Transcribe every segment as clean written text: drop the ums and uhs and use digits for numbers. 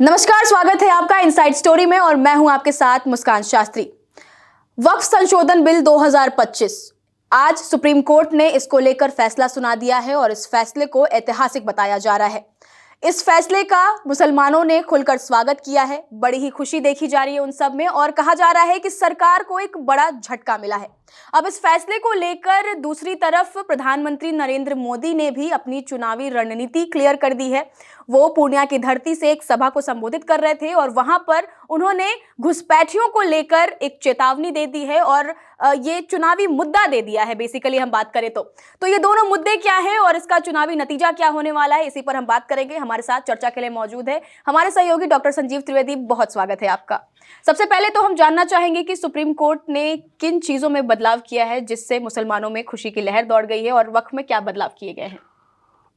नमस्कार, स्वागत है आपका इनसाइड स्टोरी में और मैं हूं आपके साथ मुस्कान शास्त्री। वक्फ संशोधन बिल 2025 आज सुप्रीम कोर्ट ने इसको लेकर फैसला सुना दिया है और इस फैसले को ऐतिहासिक बताया जा रहा है। इस फैसले का मुसलमानों ने खुलकर स्वागत किया है। बड़ी ही खुशी देखी जा रही है उन सब में और कहा जा रहा है कि सरकार को एक बड़ा झटका मिला है। अब इस फैसले को लेकर दूसरी तरफ प्रधानमंत्री नरेंद्र मोदी ने भी अपनी चुनावी रणनीति क्लियर कर दी है। वो पूर्णिया की धरती से एक सभा को संबोधित कर रहे थे और वहां पर उन्होंने घुसपैठियों को लेकर एक चेतावनी दे दी है और ये चुनावी मुद्दा दे दिया है। बेसिकली हम बात करें तो ये दोनों मुद्दे क्या है और इसका चुनावी नतीजा क्या होने वाला है, इसी पर हम बात करेंगे। हमारे साथ चर्चा के लिए मौजूद है हमारे सहयोगी डॉक्टर संजीव त्रिवेदी। बहुत स्वागत है आपका। सबसे पहले तो हम जानना चाहेंगे कि सुप्रीम कोर्ट ने किन चीजों में बदलाव किया है जिससे मुसलमानों में खुशी की लहर दौड़ गई है और वक्फ में क्या बदलाव किए गए हैं।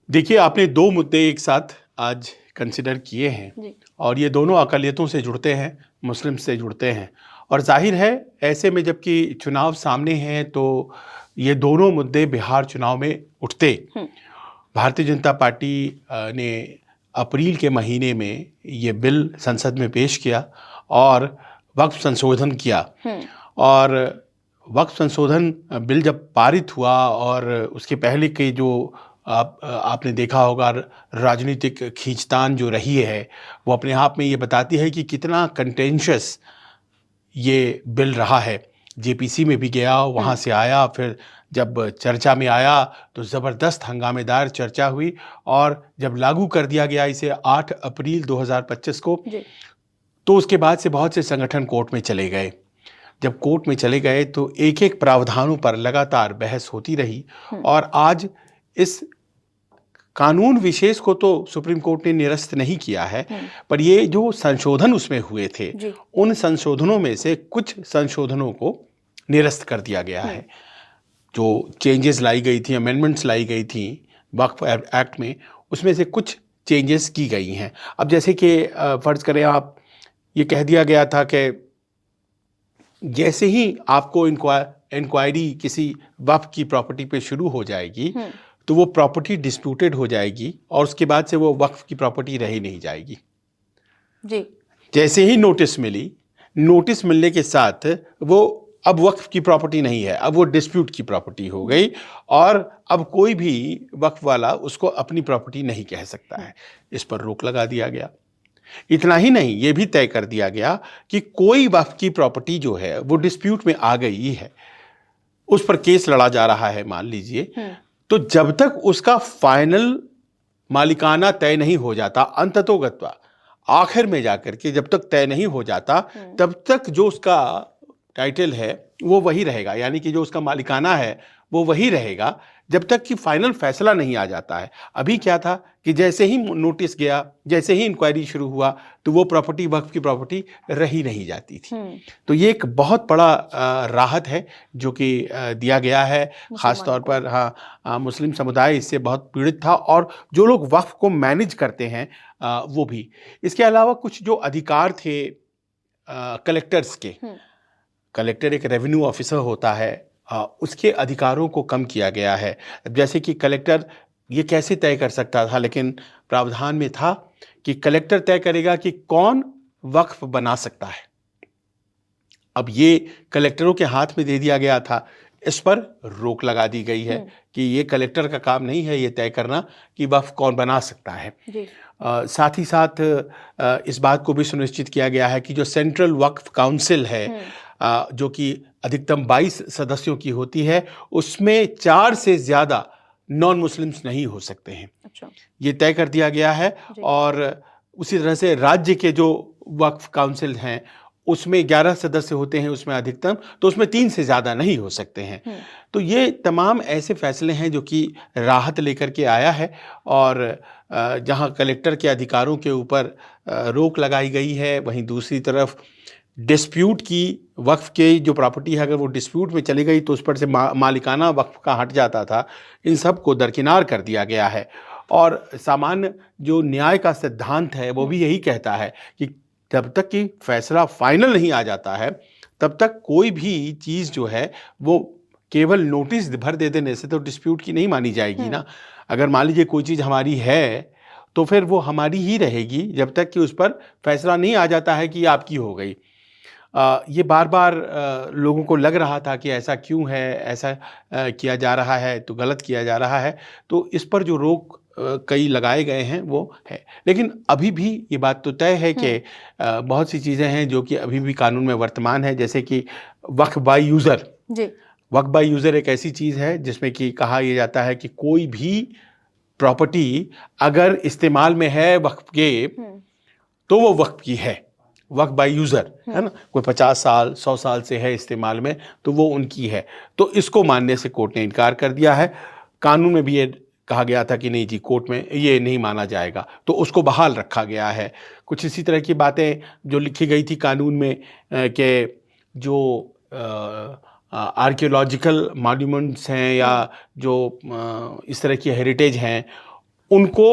देखिए, आपने दो मुद्दे एक साथ आज कंसिडर किए हैं और ये दोनों अक़लियतों से जुड़ते हैं, मुस्लिम से जुड़ते हैं और जाहिर है ऐसे में जबकि चुनाव सामने हैं तो ये दोनों मुद्दे बिहार चुनाव में उठते। भारतीय जनता पार्टी ने अप्रैल के महीने में ये बिल संसद में पेश किया और वक्फ संशोधन किया और वक्फ संशोधन बिल जब पारित हुआ और उसके पहले के जो आपने देखा होगा राजनीतिक खींचतान जो रही है वो अपने आप में ये बताती है कि कितना कंटेंशियस ये बिल रहा है। जेपीसी में भी गया, वहाँ से आया, फिर जब चर्चा में आया तो ज़बरदस्त हंगामेदार चर्चा हुई और जब लागू कर दिया गया इसे 8 अप्रैल 2025 को तो उसके बाद से बहुत से संगठन कोर्ट में चले गए। जब कोर्ट में चले गए तो एक एक प्रावधानों पर लगातार बहस होती रही और आज इस कानून विशेष को तो सुप्रीम कोर्ट ने निरस्त नहीं किया है, पर ये जो संशोधन उसमें हुए थे उन संशोधनों में से कुछ संशोधनों को निरस्त कर दिया गया है। जो चेंजेस लाई गई थी, अमेंडमेंट्स लाई गई थी वक्फ एक्ट में, उसमें से कुछ चेंजेस की गई हैं। अब जैसे कि फ़र्ज़ करें आप, ये कह दिया गया था कि जैसे ही आपको इंक्वायरी किसी वक्फ की प्रॉपर्टी पे शुरू हो जाएगी तो वो प्रॉपर्टी डिस्प्यूटेड हो जाएगी और उसके बाद से वो वक्फ की प्रॉपर्टी रही नहीं जाएगी जी। जैसे ही नोटिस मिली, नोटिस मिलने के साथ वो अब वक्फ की प्रॉपर्टी नहीं है, अब वो डिस्प्यूट की प्रॉपर्टी हो गई और अब कोई भी वक्फ वाला उसको अपनी प्रॉपर्टी नहीं कह सकता है। इस पर रोक लगा दिया गया। इतना ही नहीं, ये भी तय कर दिया गया कि कोई वक्फ की प्रॉपर्टी जो है वो डिस्प्यूट में आ गई है, उस पर केस लड़ा जा रहा है मान लीजिए, तो जब तक उसका फाइनल मालिकाना तय नहीं हो जाता, अंततोगत्वा आखिर में जाकर के जब तक तय नहीं हो जाता तब तक जो उसका टाइटल है वो वही रहेगा, यानी कि जो उसका मालिकाना है वो वही रहेगा जब तक कि फाइनल फैसला नहीं आ जाता है। अभी क्या था कि जैसे ही नोटिस गया, जैसे ही इंक्वायरी शुरू हुआ तो वो प्रॉपर्टी वक्फ की प्रॉपर्टी रही नहीं जाती थी। तो ये एक बहुत बड़ा राहत है जो कि दिया गया है, ख़ास तौर पर मुस्लिम समुदाय इससे बहुत पीड़ित था और जो लोग वक्फ को मैनेज करते हैं वो भी। इसके अलावा कुछ जो अधिकार थे कलेक्टर्स के, कलेक्टर एक रेवेन्यू ऑफिसर होता है, उसके अधिकारों को कम किया गया है। जैसे कि कलेक्टर ये कैसे तय कर सकता था, लेकिन प्रावधान में था कि कलेक्टर तय करेगा कि कौन वक्फ बना सकता है। अब ये कलेक्टरों के हाथ में दे दिया गया था। इस पर रोक लगा दी गई है कि ये कलेक्टर का काम नहीं है ये तय करना कि वक्फ कौन बना सकता है। साथ ही साथ इस बात को भी सुनिश्चित किया गया है कि जो सेंट्रल वक्फ काउंसिल है जो कि अधिकतम 22 सदस्यों की होती है, उसमें 4 से ज़्यादा नॉन मुस्लिम्स नहीं हो सकते हैं। अच्छा। ये तय कर दिया गया है और उसी तरह से राज्य के जो वक्फ काउंसिल हैं उसमें 11 सदस्य होते हैं, उसमें अधिकतम, तो उसमें 3 से ज़्यादा नहीं हो सकते हैं। तो ये तमाम ऐसे फैसले हैं जो कि राहत लेकर के आया है और जहां कलेक्टर के अधिकारों के ऊपर रोक लगाई गई है, वहीं दूसरी तरफ डिस्प्यूट की वक्फ की जो प्रॉपर्टी है अगर वो डिस्प्यूट में चली गई तो उस पर से मालिकाना वक्फ का हट जाता था, इन सब को दरकिनार कर दिया गया है। और सामान्य जो न्याय का सिद्धांत है वो भी यही कहता है कि जब तक कि फैसला फाइनल नहीं आ जाता है तब तक कोई भी चीज़ जो है वो केवल नोटिस भर दे देने से तो डिस्प्यूट की नहीं मानी जाएगी ना। अगर मान लीजिए कोई चीज़ हमारी है तो फिर वो हमारी ही रहेगी जब तक कि उस पर फैसला नहीं आ जाता है कि ये आपकी हो गई। ये बार बार लोगों को लग रहा था कि ऐसा क्यों है, ऐसा किया जा रहा है तो गलत किया जा रहा है, तो इस पर जो रोक कई लगाए गए हैं वो है। लेकिन अभी भी ये बात तो तय है कि बहुत सी चीज़ें हैं जो कि अभी भी कानून में वर्तमान है, जैसे कि वक्फ बाय यूज़र। जी। वक्फ बाय यूज़र एक ऐसी चीज़ है जिसमें कि कहा यह जाता है कि कोई भी प्रॉपर्टी अगर इस्तेमाल में है वक्फ के, तो वो वक्फ की है, वक्फ बाय यूज़र, है ना। कोई 50 साल 100 साल से है इस्तेमाल में तो वो उनकी है। तो इसको मानने से कोर्ट ने इनकार कर दिया है। कानून में भी ये कहा गया था कि नहीं जी, कोर्ट में ये नहीं माना जाएगा, तो उसको बहाल रखा गया है। कुछ इसी तरह की बातें जो लिखी गई थी कानून में कि जो आर्कियोलॉजिकल मॉन्यूमेंट्स हैं या जो इस तरह की हेरिटेज हैं, उनको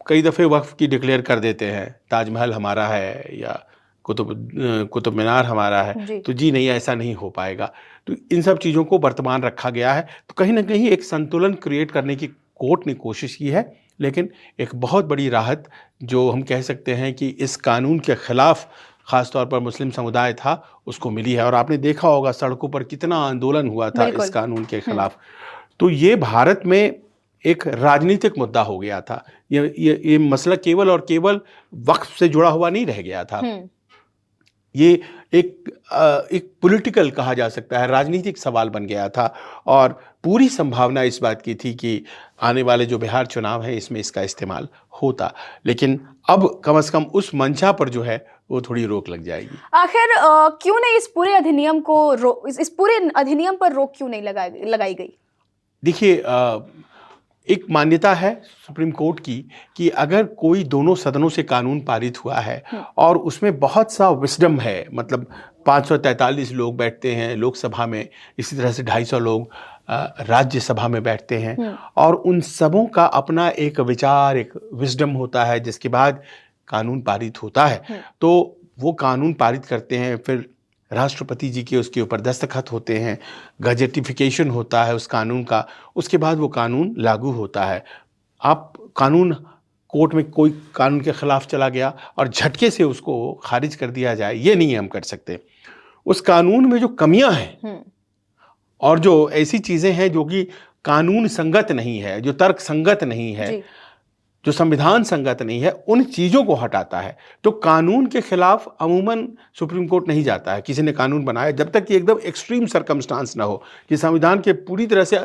कई दफ़े वक्फ की डिक्लेयर कर देते हैं। ताजमहल हमारा है या कुतुब मीनार हमारा है, तो जी नहीं, ऐसा नहीं हो पाएगा। तो इन सब चीज़ों को वर्तमान रखा गया है। तो कहीं ना कहीं एक संतुलन क्रिएट करने की कोर्ट ने कोशिश की है, लेकिन एक बहुत बड़ी राहत जो हम कह सकते हैं कि इस कानून के खिलाफ ख़ासतौर पर मुस्लिम समुदाय था, उसको मिली है। और आपने देखा होगा सड़कों पर कितना आंदोलन हुआ था इस कानून के खिलाफ। तो ये भारत में एक राजनीतिक मुद्दा हो गया था। ये मसला केवल और केवल वक्फ से जुड़ा हुआ नहीं रह गया था। ये एक पॉलिटिकल कहा जा सकता है, राजनीतिक सवाल बन गया था। और पूरी संभावना इस बात की थी कि आने वाले जो बिहार चुनाव है इसमें इसका इस्तेमाल होता, लेकिन अब कम से कम उस मंशा पर जो है वो थोड़ी रोक लग जाएगी। आखिर क्यों नहीं इस पूरे अधिनियम को इस पूरे अधिनियम पर रोक क्यों नहीं लगाई गई? देखिए, एक मान्यता है सुप्रीम कोर्ट की कि अगर कोई दोनों सदनों से कानून पारित हुआ है और उसमें बहुत सा विस्डम है, मतलब 543 लोग बैठते हैं लोकसभा में, इसी तरह से 250 लोग राज्यसभा में बैठते हैं, और उन सबों का अपना एक विचार, एक विस्डम होता है, जिसके बाद कानून पारित होता है। तो वो कानून पारित करते हैं, फिर राष्ट्रपति जी के उसके ऊपर दस्तखत होते हैं, गजेटिफिकेशन होता है उस कानून का, उसके बाद वो कानून लागू होता है। आप कानून कोर्ट में कोई कानून के खिलाफ चला गया और झटके से उसको खारिज कर दिया जाए, ये नहीं हम कर सकते। उस कानून में जो कमियां हैं और जो ऐसी चीज़ें हैं जो कि कानून संगत नहीं है, जो तर्क संगत नहीं है, जो संविधान संगत नहीं है, उन चीज़ों को हटाता है। तो कानून के खिलाफ अमूमन सुप्रीम कोर्ट नहीं जाता है। किसी ने कानून बनाया, जब तक कि एकदम एक्सट्रीम सर्कमस्टांस ना हो कि संविधान के पूरी तरह से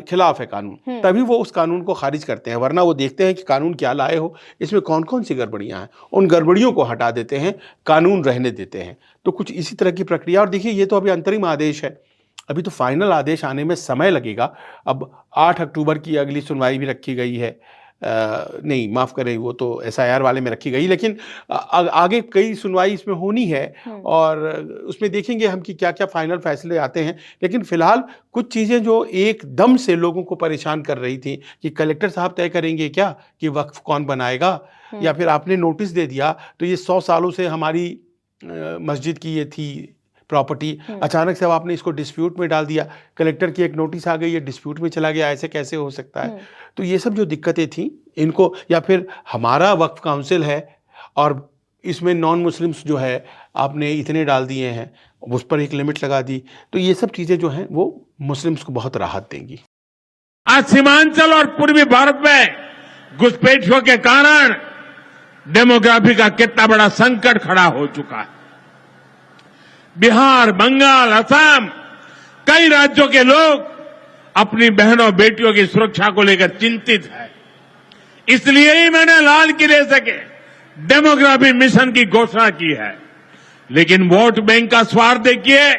खिलाफ है कानून, तभी वो उस कानून को खारिज करते हैं। वरना वो देखते हैं कि कानून क्या लाए हो, इसमें कौन कौन सी गड़बड़ियां हैं, उन गड़बड़ियों को हटा देते हैं, कानून रहने देते हैं। तो कुछ इसी तरह की प्रक्रिया। और देखिए, ये तो अभी अंतरिम आदेश है, अभी तो फाइनल आदेश आने में समय लगेगा। अब 8 अक्टूबर की अगली सुनवाई भी रखी गई है, नहीं माफ़ करें, वो तो SIR वाले में रखी गई, लेकिन आगे कई सुनवाई इसमें होनी है और उसमें देखेंगे हम कि क्या क्या फाइनल फैसले आते हैं। लेकिन फिलहाल कुछ चीज़ें जो एकदम से लोगों को परेशान कर रही थी कि कलेक्टर साहब तय करेंगे क्या कि वक्फ कौन बनाएगा, या फिर आपने नोटिस दे दिया तो ये 100 सालों से हमारी मस्जिद की ये थी प्रॉपर्टी, अचानक से अब आपने इसको डिस्प्यूट में डाल दिया, कलेक्टर की एक नोटिस आ गई, ये डिस्प्यूट में चला गया, ऐसे कैसे हो सकता है। तो ये सब जो दिक्कतें थी इनको, या फिर हमारा वक्फ काउंसिल है और इसमें नॉन मुस्लिम्स जो है आपने इतने डाल दिए हैं, उस पर एक लिमिट लगा दी, तो ये सब चीज़ें जो हैं वो मुस्लिम्स को बहुत राहत देंगी। आज सीमांचल और पूर्वी भारत में घुसपैठियों के कारण डेमोग्राफी का कितना बड़ा संकट खड़ा हो चुका है। बिहार, बंगाल, असम, कई राज्यों के लोग अपनी बहनों बेटियों की सुरक्षा को लेकर चिंतित हैं। इसलिए ही मैंने लाल किले से डेमोग्राफी मिशन की घोषणा की है। लेकिन वोट बैंक का स्वार्थ देखिए,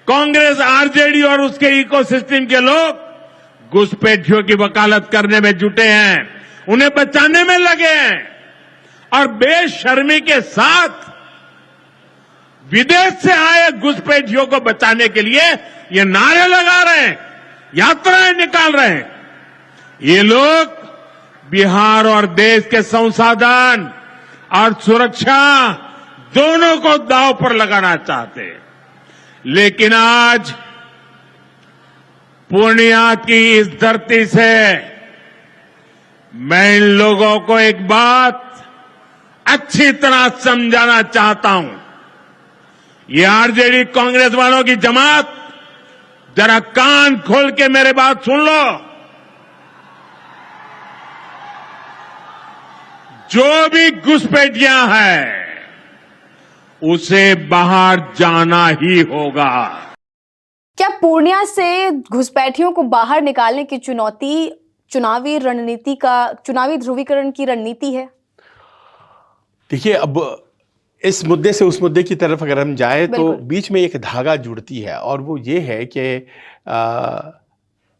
कांग्रेस, आरजेडी और उसके इकोसिस्टम के लोग घुसपैठियों की वकालत करने में जुटे हैं, उन्हें बचाने में लगे हैं और बेशर्मी के साथ विदेश से आए घुसपैठियों को बचाने के लिए ये नारे लगा रहे हैं, यात्राएं निकाल रहे हैं। ये लोग बिहार और देश के संसाधन और सुरक्षा दोनों को दांव पर लगाना चाहते हैं। लेकिन आज पूर्णिया की इस धरती से मैं इन लोगों को एक बात अच्छी तरह समझाना चाहता हूं। ये आरजेडी कांग्रेस वालों की जमात, जरा कान खोल के मेरे बात सुन लो। जो भी घुसपैठियां हैं उसे बाहर जाना ही होगा। क्या पूर्णिया से घुसपैठियों को बाहर निकालने की चुनौती चुनावी ध्रुवीकरण की रणनीति है? देखिए, अब इस मुद्दे से उस मुद्दे की तरफ अगर हम जाएं तो बीच में एक धागा जुड़ती है, और वो ये है कि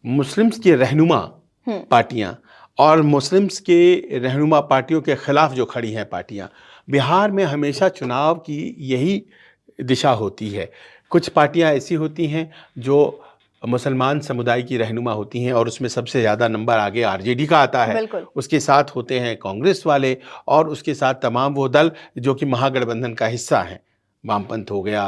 मुस्लिम्स की रहनुमा पार्टियां और मुस्लिम्स के रहनुमा पार्टियों के खिलाफ जो खड़ी हैं पार्टियां, बिहार में हमेशा चुनाव की यही दिशा होती है। कुछ पार्टियां ऐसी होती हैं जो मुसलमान समुदाय की रहनुमा होती हैं और उसमें सबसे ज़्यादा नंबर आगे आरजेडी का आता है। उसके साथ होते हैं कांग्रेस वाले, और उसके साथ तमाम वो दल जो कि महागठबंधन का हिस्सा हैं। वामपंथ हो गया,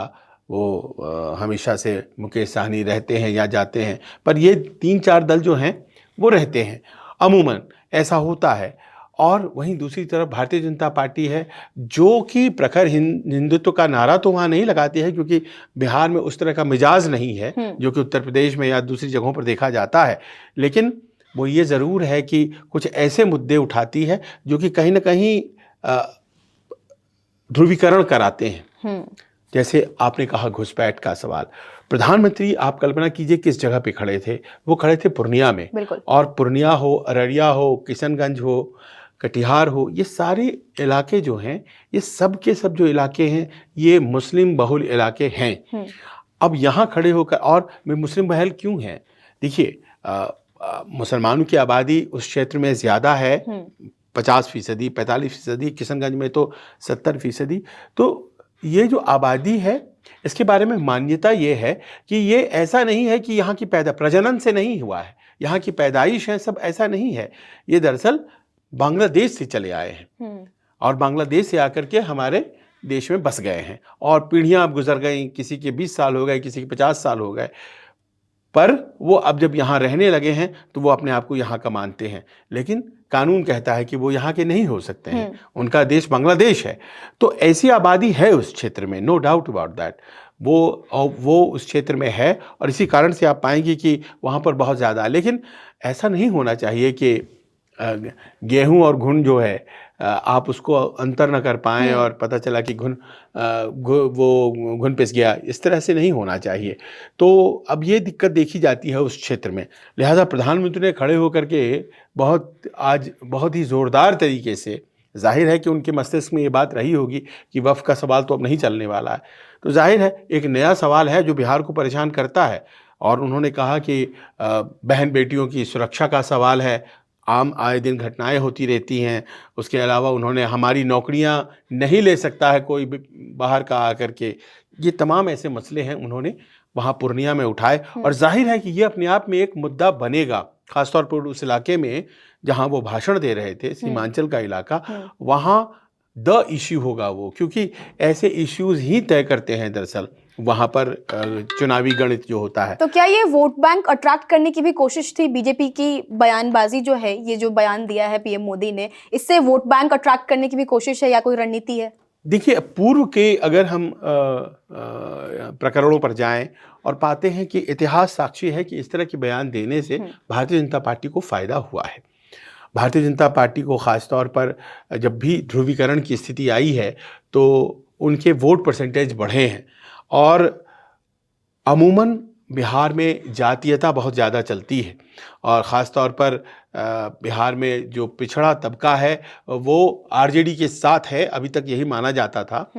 वो हमेशा से मुकेश सहनी रहते हैं या जाते हैं, पर ये 3-4 दल जो हैं वो रहते हैं, अमूमन ऐसा होता है। और वहीं दूसरी तरफ भारतीय जनता पार्टी है जो कि प्रखर हिंदुत्व का नारा तो वहाँ नहीं लगाती है, क्योंकि बिहार में उस तरह का मिजाज नहीं है जो कि उत्तर प्रदेश में या दूसरी जगहों पर देखा जाता है। लेकिन वो ये ज़रूर है कि कुछ ऐसे मुद्दे उठाती है जो कि कहीं ना कहीं ध्रुवीकरण कराते हैं। जैसे आपने कहा घुसपैठ का सवाल, प्रधानमंत्री आप कल्पना कीजिए किस जगह पे खड़े थे। वो खड़े थे पूर्णिया में, और पूर्णिया हो, अररिया हो, किशनगंज हो, कटिहार हो, ये सारे इलाके जो हैं, ये सब के सब जो इलाके हैं ये मुस्लिम बहुल इलाके हैं। अब यहाँ खड़े होकर, और मुस्लिम बहुल क्यों हैं? देखिए, मुसलमानों की आबादी उस क्षेत्र में ज़्यादा है, 50%, 45%, किशनगंज में तो 70%। तो ये जो आबादी है, इसके बारे में मान्यता ये है कि ये ऐसा नहीं है कि यहाँ की प्रजनन से नहीं हुआ है, यहाँ की पैदाइश है, सब ऐसा नहीं है। ये दरअसल बांग्लादेश से चले आए हैं, और बांग्लादेश से आकर के हमारे देश में बस गए हैं, और पीढ़ियां अब गुजर गई, किसी के 20 साल हो गए, किसी के 50 साल हो गए, पर वो अब जब यहाँ रहने लगे हैं तो वो अपने आप को यहाँ का मानते हैं। लेकिन कानून कहता है कि वो यहाँ के नहीं हो सकते हैं, उनका देश बांग्लादेश है। तो ऐसी आबादी है उस क्षेत्र में, नो डाउट अबाउट दैट। वो उस क्षेत्र में है, और इसी कारण से आप पाएंगे कि वहाँ पर बहुत ज़्यादा। लेकिन ऐसा नहीं होना चाहिए कि गेहूं और घुन जो है आप उसको अंतर न कर पाएं और पता चला कि वो घुन पिस गया। इस तरह से नहीं होना चाहिए। तो अब ये दिक्कत देखी जाती है उस क्षेत्र में। लिहाजा प्रधानमंत्री ने खड़े होकर के आज बहुत ही ज़ोरदार तरीके से, जाहिर है कि उनके मस्तिष्क में ये बात रही होगी कि वफ़ का सवाल तो अब नहीं चलने वाला है, तो जाहिर है एक नया सवाल है जो बिहार को परेशान करता है। और उन्होंने कहा कि बहन बेटियों की सुरक्षा का सवाल है, आम आए दिन घटनाएं होती रहती हैं। उसके अलावा उन्होंने हमारी नौकरियां नहीं ले सकता है कोई बाहर का आकर के, ये तमाम ऐसे मसले हैं उन्होंने वहाँ पूर्णिया में उठाए। और जाहिर है कि ये अपने आप में एक मुद्दा बनेगा, खासतौर पर उस इलाके में जहाँ वो भाषण दे रहे थे, सीमांचल का इलाका, वहाँ द इश्यू होगा वो, क्योंकि ऐसे इश्यूज ही तय करते हैं दरअसल वहां पर चुनावी गणित जो होता है। तो क्या ये वोट बैंक अट्रैक्ट करने की भी कोशिश थी? बीजेपी की बयानबाजी जो है, ये जो बयान दिया है पीएम मोदी ने, इससे वोट बैंक अट्रैक्ट करने की भी कोशिश है या कोई रणनीति है? देखिए, पूर्व के अगर हम प्रकरणों पर जाएं और पाते हैं कि इतिहास साक्षी है कि इस तरह के बयान देने से भारतीय जनता पार्टी को फायदा हुआ है। भारतीय जनता पार्टी को खासतौर पर जब भी ध्रुवीकरण की स्थिति आई है तो उनके वोट परसेंटेज बढ़े हैं। और अमूमन बिहार में जातीयता बहुत ज़्यादा चलती है, और ख़ास तौर पर बिहार में जो पिछड़ा तबका है वो आरजेडी के साथ है, अभी तक यही माना जाता था।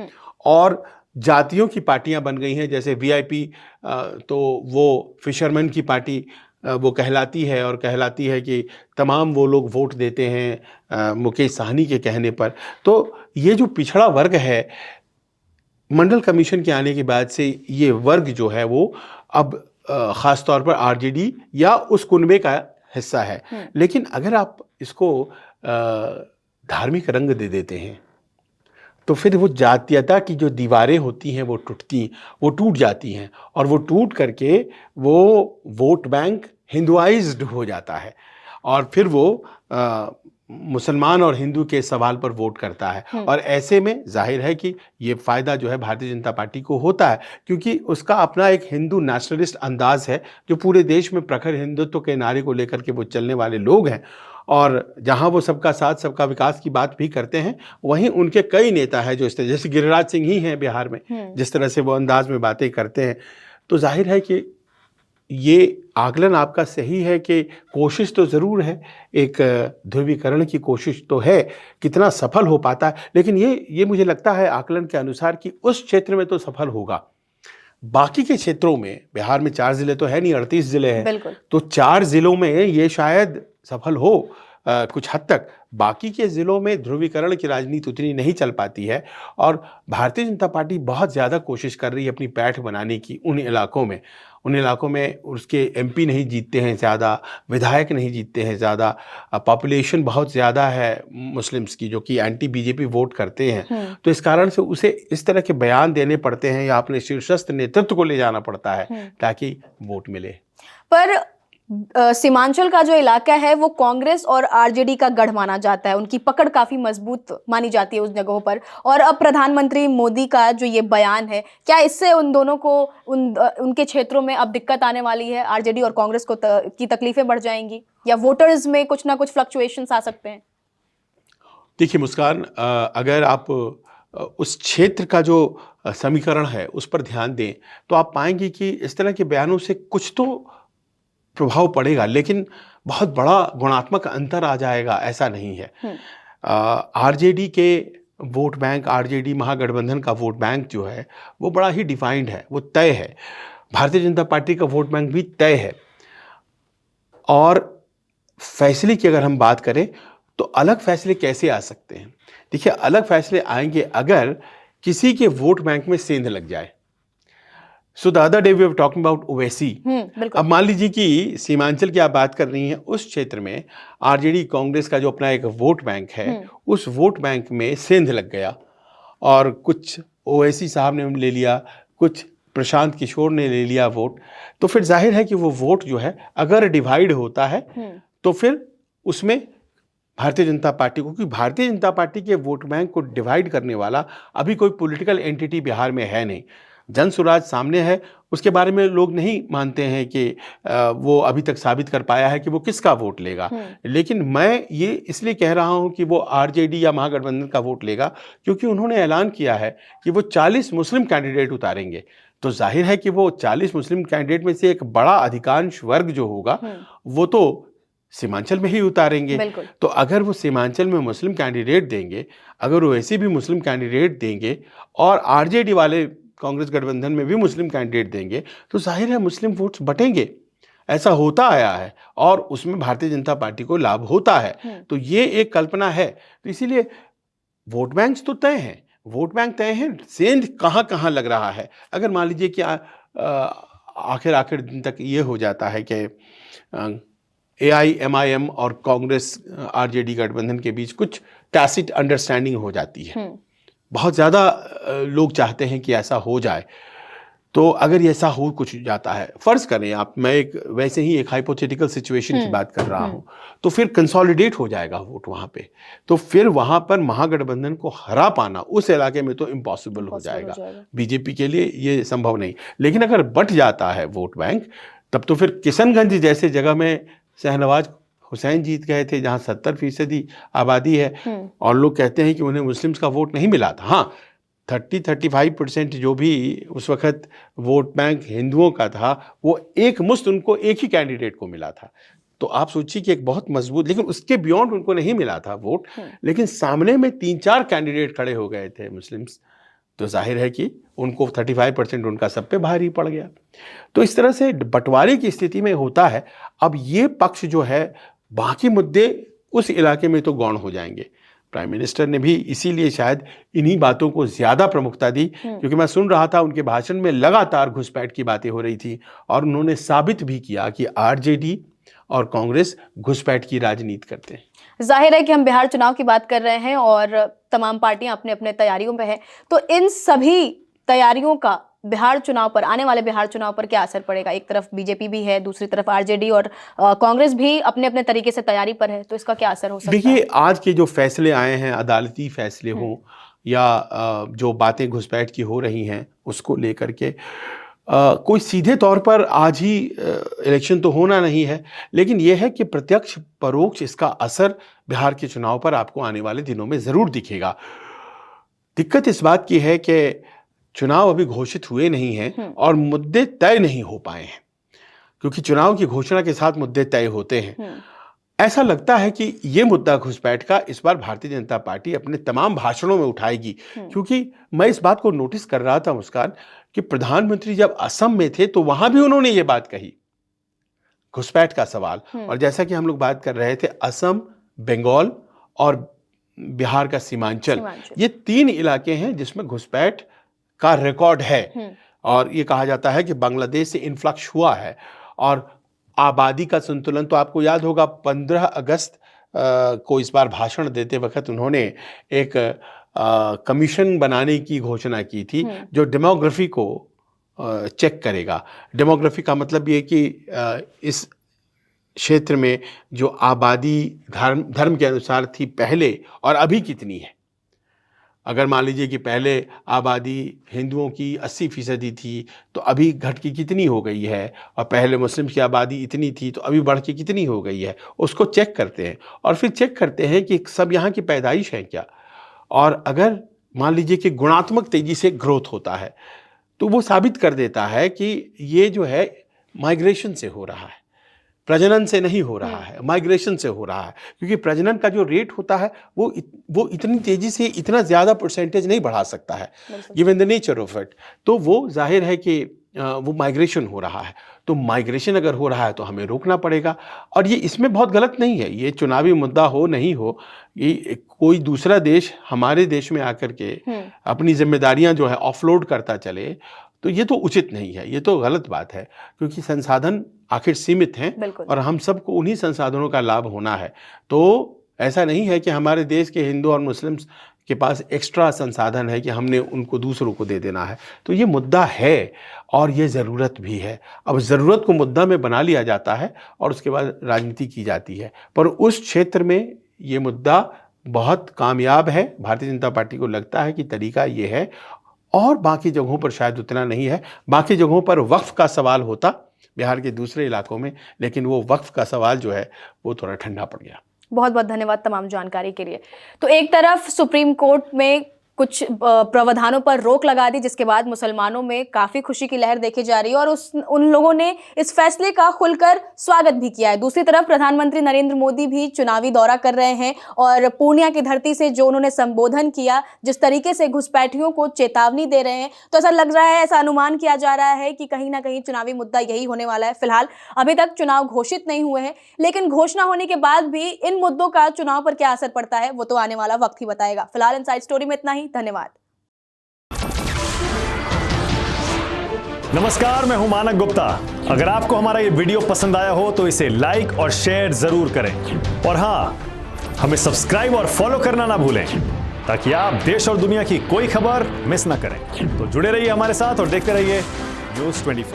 और जातियों की पार्टियां बन गई हैं, जैसे वीआईपी तो वो फिशरमैन की पार्टी वो कहलाती है, और कहलाती है कि तमाम वो लोग वोट देते हैं मुकेश सहनी के कहने पर। तो ये जो पिछड़ा वर्ग है, मंडल कमीशन के आने के बाद से ये वर्ग जो है वो अब ख़ास तौर पर आरजेडी या उस कुनबे का हिस्सा है। लेकिन अगर आप इसको धार्मिक रंग दे देते हैं तो फिर वो जातीयता की जो दीवारें होती हैं वो टूट जाती हैं, और वो टूट करके वो वोट बैंक हिंदुआइज्ड हो जाता है, और फिर वो मुसलमान और हिंदू के सवाल पर वोट करता है। और ऐसे में जाहिर है कि ये फ़ायदा जो है भारतीय जनता पार्टी को होता है, क्योंकि उसका अपना एक हिंदू नेशनलिस्ट अंदाज है जो पूरे देश में प्रखर हिंदुत्व के नारे को लेकर के वो चलने वाले लोग हैं। और जहां वो सबका साथ सबका विकास की बात भी करते हैं, वहीं उनके कई नेता हैं जो इस तरह, जैसे गिरिराज सिंह ही हैं बिहार में, जिस तरह से वो अंदाज में बातें करते हैं। तो जाहिर है कि ये आकलन आपका सही है कि कोशिश तो ज़रूर है, एक ध्रुवीकरण की कोशिश तो है, कितना सफल हो पाता है, लेकिन ये मुझे लगता है आकलन के अनुसार कि उस क्षेत्र में तो सफल होगा। बाकी के क्षेत्रों में, बिहार में 4 ज़िले तो है नहीं, 38 ज़िले हैं, तो 4 ज़िलों में ये शायद सफल हो कुछ हद तक। बाकी के ज़िलों में ध्रुवीकरण की राजनीति उतनी नहीं चल पाती है, और भारतीय जनता पार्टी बहुत ज़्यादा कोशिश कर रही है अपनी पैठ बनाने की उन इलाकों में। उन इलाकों में उसके एमपी नहीं जीतते हैं ज़्यादा, विधायक नहीं जीतते हैं ज़्यादा, पॉपुलेशन बहुत ज़्यादा है मुस्लिम्स की जो कि एंटी बीजेपी वोट करते हैं। तो इस कारण से उसे इस तरह के बयान देने पड़ते हैं या अपने शीर्षस्थ नेतृत्व को ले जाना पड़ता है ताकि वोट मिले। पर सीमांचल का जो इलाका है वो कांग्रेस और आरजेडी का गढ़ माना जाता है, उनकी पकड़ काफी मजबूत मानी जाती है उस जगहों पर। और अब प्रधानमंत्री मोदी का जो ये बयान है, क्या इससे उन दोनों को उनके क्षेत्रों में अब दिक्कत आने वाली है? आरजेडी और कांग्रेस को की तकलीफें बढ़ जाएंगी, या वोटर्स में कुछ ना कुछ फ्लक्चुएशंस आ सकते हैं? देखिए मुस्कान, अगर आप उस क्षेत्र का जो समीकरण है उस पर ध्यान दें तो आप पाएंगे कि इस तरह के बयानों से कुछ तो प्रभाव पड़ेगा, लेकिन बहुत बड़ा गुणात्मक अंतर आ जाएगा ऐसा नहीं है। आरजेडी के वोट बैंक, आरजेडी महागठबंधन का वोट बैंक जो है वो बड़ा ही डिफाइंड है, वो तय है। भारतीय जनता पार्टी का वोट बैंक भी तय है। और फैसले की अगर हम बात करें तो अलग फैसले कैसे आ सकते हैं? देखिए, अलग फैसले आएंगे अगर किसी के वोट बैंक में सेंध लग जाए। So the other day we were talking about Owaisi. अब मान लीजिए कि सीमांचल की आप बात कर रही हैं, उस क्षेत्र में आरजेडी कांग्रेस का जो अपना एक वोट बैंक है, उस वोट बैंक में सेंध लग गया और कुछ ओवैसी साहब ने ले लिया, कुछ प्रशांत किशोर ने ले लिया वोट। तो फिर जाहिर है कि वो वोट जो है अगर डिवाइड होता है तो फिर उसमें भारतीय जनता पार्टी को, क्योंकि भारतीय जनता पार्टी के वोट बैंक को डिवाइड करने वाला अभी कोई पॉलिटिकल एंटिटी बिहार में है नहीं। जन स्वराज सामने है, उसके बारे में लोग नहीं मानते हैं कि वो अभी तक साबित कर पाया है कि वो किसका वोट लेगा। लेकिन मैं ये इसलिए कह रहा हूं कि वो आरजेडी या महागठबंधन का वोट लेगा क्योंकि उन्होंने ऐलान किया है कि वो 40 मुस्लिम कैंडिडेट उतारेंगे। तो जाहिर है कि वो 40 मुस्लिम कैंडिडेट में से एक बड़ा अधिकांश वर्ग जो होगा वो तो सीमांचल में ही उतारेंगे। तो अगर वो सीमांचल में मुस्लिम कैंडिडेट देंगे, अगर वो ऐसे भी मुस्लिम कैंडिडेट देंगे और आरजेडी वाले कांग्रेस गठबंधन में भी मुस्लिम कैंडिडेट देंगे, तो जाहिर है मुस्लिम वोट्स बटेंगे। ऐसा होता आया है और उसमें भारतीय जनता पार्टी को लाभ होता है। तो ये एक कल्पना है। तो इसीलिए वोट बैंक तो तय हैं, वोट बैंक तय हैं, सेंध कहाँ कहाँ लग रहा है। अगर मान लीजिए कि आखिर दिन तक ये हो जाता है कि AIMIM और कांग्रेस आरजेडी गठबंधन के बीच कुछ टैसिट अंडरस्टैंडिंग हो जाती है, बहुत ज़्यादा लोग चाहते हैं कि ऐसा हो जाए। तो अगर ऐसा हो कुछ जाता है, फ़र्ज़ करें आप, मैं वैसे ही एक हाइपोथेटिकल सिचुएशन की बात कर रहा हूँ, तो फिर कंसोलिडेट हो जाएगा वोट वहाँ पे। तो फिर वहाँ पर महागठबंधन को हरा पाना उस इलाके में तो इम्पॉसिबल हो जाएगा। बीजेपी के लिए ये संभव नहीं। लेकिन अगर बट जाता है वोट बैंक, तब तो फिर किशनगंज जैसे जगह में शहनवाज हुसैन जीत गए थे जहां 70% आबादी है और लोग कहते हैं कि उन्हें मुस्लिम्स का वोट नहीं मिला था। हाँ, 30-35% जो भी उस वक्त वोट बैंक हिंदुओं का था, वो एक मुश्त उनको एक ही कैंडिडेट को मिला था। तो आप सोचिए कि एक बहुत मजबूत, लेकिन उसके बियॉन्ड उनको नहीं मिला था वोट। लेकिन सामने में 3-4 कैंडिडेट खड़े हो गए थे मुस्लिम्स, तो जाहिर है कि उनको 35% उनका सब पे भारी पड़ गया। तो इस तरह से बंटवारे की स्थिति में होता है। अब ये पक्ष जो है, बाकी मुद्दे उस इलाके में तो गौण हो जाएंगे। प्राइम मिनिस्टर ने भी इसीलिए शायद इन्हीं बातों को ज़्यादा प्रमुखता दी, क्योंकि मैं सुन रहा था उनके भाषण में लगातार घुसपैठ की बातें हो रही थी और उन्होंने साबित भी किया कि आरजेडी और कांग्रेस घुसपैठ की राजनीति करते हैं। जाहिर है कि हम बिहार चुनाव की बात कर रहे हैं और तमाम पार्टियां अपने अपने तैयारियों में हैं, तो इन सभी तैयारियों का बिहार चुनाव पर, आने वाले बिहार चुनाव पर क्या असर पड़ेगा? एक तरफ बीजेपी भी है, दूसरी तरफ आरजेडी और कांग्रेस भी अपने अपने तरीके से तैयारी पर है, तो इसका क्या असर हो सकता है? देखिए, आज के जो फैसले आए हैं, अदालती फैसले हों या जो बातें घुसपैठ की हो रही हैं उसको लेकर के, कोई सीधे तौर पर आज ही इलेक्शन तो होना नहीं है, लेकिन यह है कि प्रत्यक्ष परोक्ष इसका असर बिहार के चुनाव पर आपको आने वाले दिनों में ज़रूर दिखेगा। दिक्कत इस बात की है कि चुनाव अभी घोषित हुए नहीं हैं और मुद्दे तय नहीं हो पाए हैं, क्योंकि चुनाव की घोषणा के साथ मुद्दे तय होते हैं। ऐसा लगता है कि ये मुद्दा घुसपैठ का इस बार भारतीय जनता पार्टी अपने तमाम भाषणों में उठाएगी, क्योंकि मैं इस बात को नोटिस कर रहा था मुस्कान कि प्रधानमंत्री जब असम में थे तो वहां भी उन्होंने ये बात कही, घुसपैठ का सवाल। और जैसा कि हम लोग बात कर रहे थे, असम, बंगाल और बिहार का सीमांचल, ये 3 इलाके हैं जिसमें घुसपैठ का रिकॉर्ड है। और ये कहा जाता है कि बांग्लादेश से इन्फ्लक्स हुआ है। और आबादी का संतुलन तो आपको याद होगा, 15 अगस्त को इस बार भाषण देते वक्त उन्होंने एक कमीशन बनाने की घोषणा की थी जो डेमोग्राफी को चेक करेगा। डेमोग्राफी का मतलब ये कि इस क्षेत्र में जो आबादी धर्म के अनुसार थी पहले और अभी कितनी है। अगर मान लीजिए कि पहले आबादी हिंदुओं की 80% थी तो अभी घट के कितनी हो गई है, और पहले मुस्लिम की आबादी इतनी थी तो अभी बढ़ के कितनी हो गई है, उसको चेक करते हैं। और फिर चेक करते हैं कि सब यहाँ की पैदाइश है क्या। और अगर मान लीजिए कि गुणात्मक तेजी से ग्रोथ होता है तो वो साबित कर देता है कि ये जो है माइग्रेशन से हो रहा है, प्रजनन से नहीं हो रहा है, माइग्रेशन से हो रहा है। क्योंकि प्रजनन का जो रेट होता है वो इतनी तेजी से इतना ज़्यादा परसेंटेज नहीं बढ़ा सकता है, given the nature of it. तो वो जाहिर है कि वो माइग्रेशन हो रहा है। तो माइग्रेशन अगर हो रहा है तो हमें रोकना पड़ेगा। और ये इसमें बहुत गलत नहीं है, ये चुनावी मुद्दा हो नहीं हो, ये कोई दूसरा देश हमारे देश में आकर के अपनी जिम्मेदारियां जो है ऑफलोड करता चले तो ये तो उचित नहीं है, ये तो गलत बात है। क्योंकि संसाधन आखिर सीमित हैं और हम सबको उन्हीं संसाधनों का लाभ होना है। तो ऐसा नहीं है कि हमारे देश के हिंदू और मुस्लिम के पास एक्स्ट्रा संसाधन है कि हमने उनको दूसरों को दे देना है। तो ये मुद्दा है और ये ज़रूरत भी है। अब ज़रूरत को मुद्दा में बना लिया जाता है और उसके बाद राजनीति की जाती है। पर उस क्षेत्र में ये मुद्दा बहुत कामयाब है। भारतीय जनता पार्टी को लगता है कि तरीका ये है, और बाकी जगहों पर शायद उतना नहीं है। बाकी जगहों पर वक्फ का सवाल होता बिहार के दूसरे इलाकों में, लेकिन वो वक्फ का सवाल जो है वो थोड़ा ठंडा पड़ गया। बहुत बहुत धन्यवाद तमाम जानकारी के लिए। तो एक तरफ सुप्रीम कोर्ट में कुछ प्रावधानों पर रोक लगा दी, जिसके बाद मुसलमानों में काफी खुशी की लहर देखी जा रही है और उन लोगों ने इस फैसले का खुलकर स्वागत भी किया है। दूसरी तरफ प्रधानमंत्री नरेंद्र मोदी भी चुनावी दौरा कर रहे हैं और पूर्णिया की धरती से जो उन्होंने संबोधन किया, जिस तरीके से घुसपैठियों को चेतावनी दे रहे हैं, तो ऐसा लग रहा है, ऐसा अनुमान किया जा रहा है कि कहीं ना कहीं चुनावी मुद्दा यही होने वाला है। फिलहाल अभी तक चुनाव घोषित नहीं हुए हैं, लेकिन घोषणा होने के बाद भी इन मुद्दों का चुनाव पर क्या असर पड़ता है वो तो आने वाला वक्त ही बताएगा। फिलहाल इनसाइड स्टोरी में इतना ही। धन्यवाद। नमस्कार, मैं हूं मानक गुप्ता। अगर आपको हमारा ये वीडियो पसंद आया हो तो इसे लाइक और शेयर जरूर करें, और हां, हमें सब्सक्राइब और फॉलो करना ना भूलें ताकि आप देश और दुनिया की कोई खबर मिस ना करें। तो जुड़े रहिए हमारे साथ और देखते रहिए न्यूज़ 24।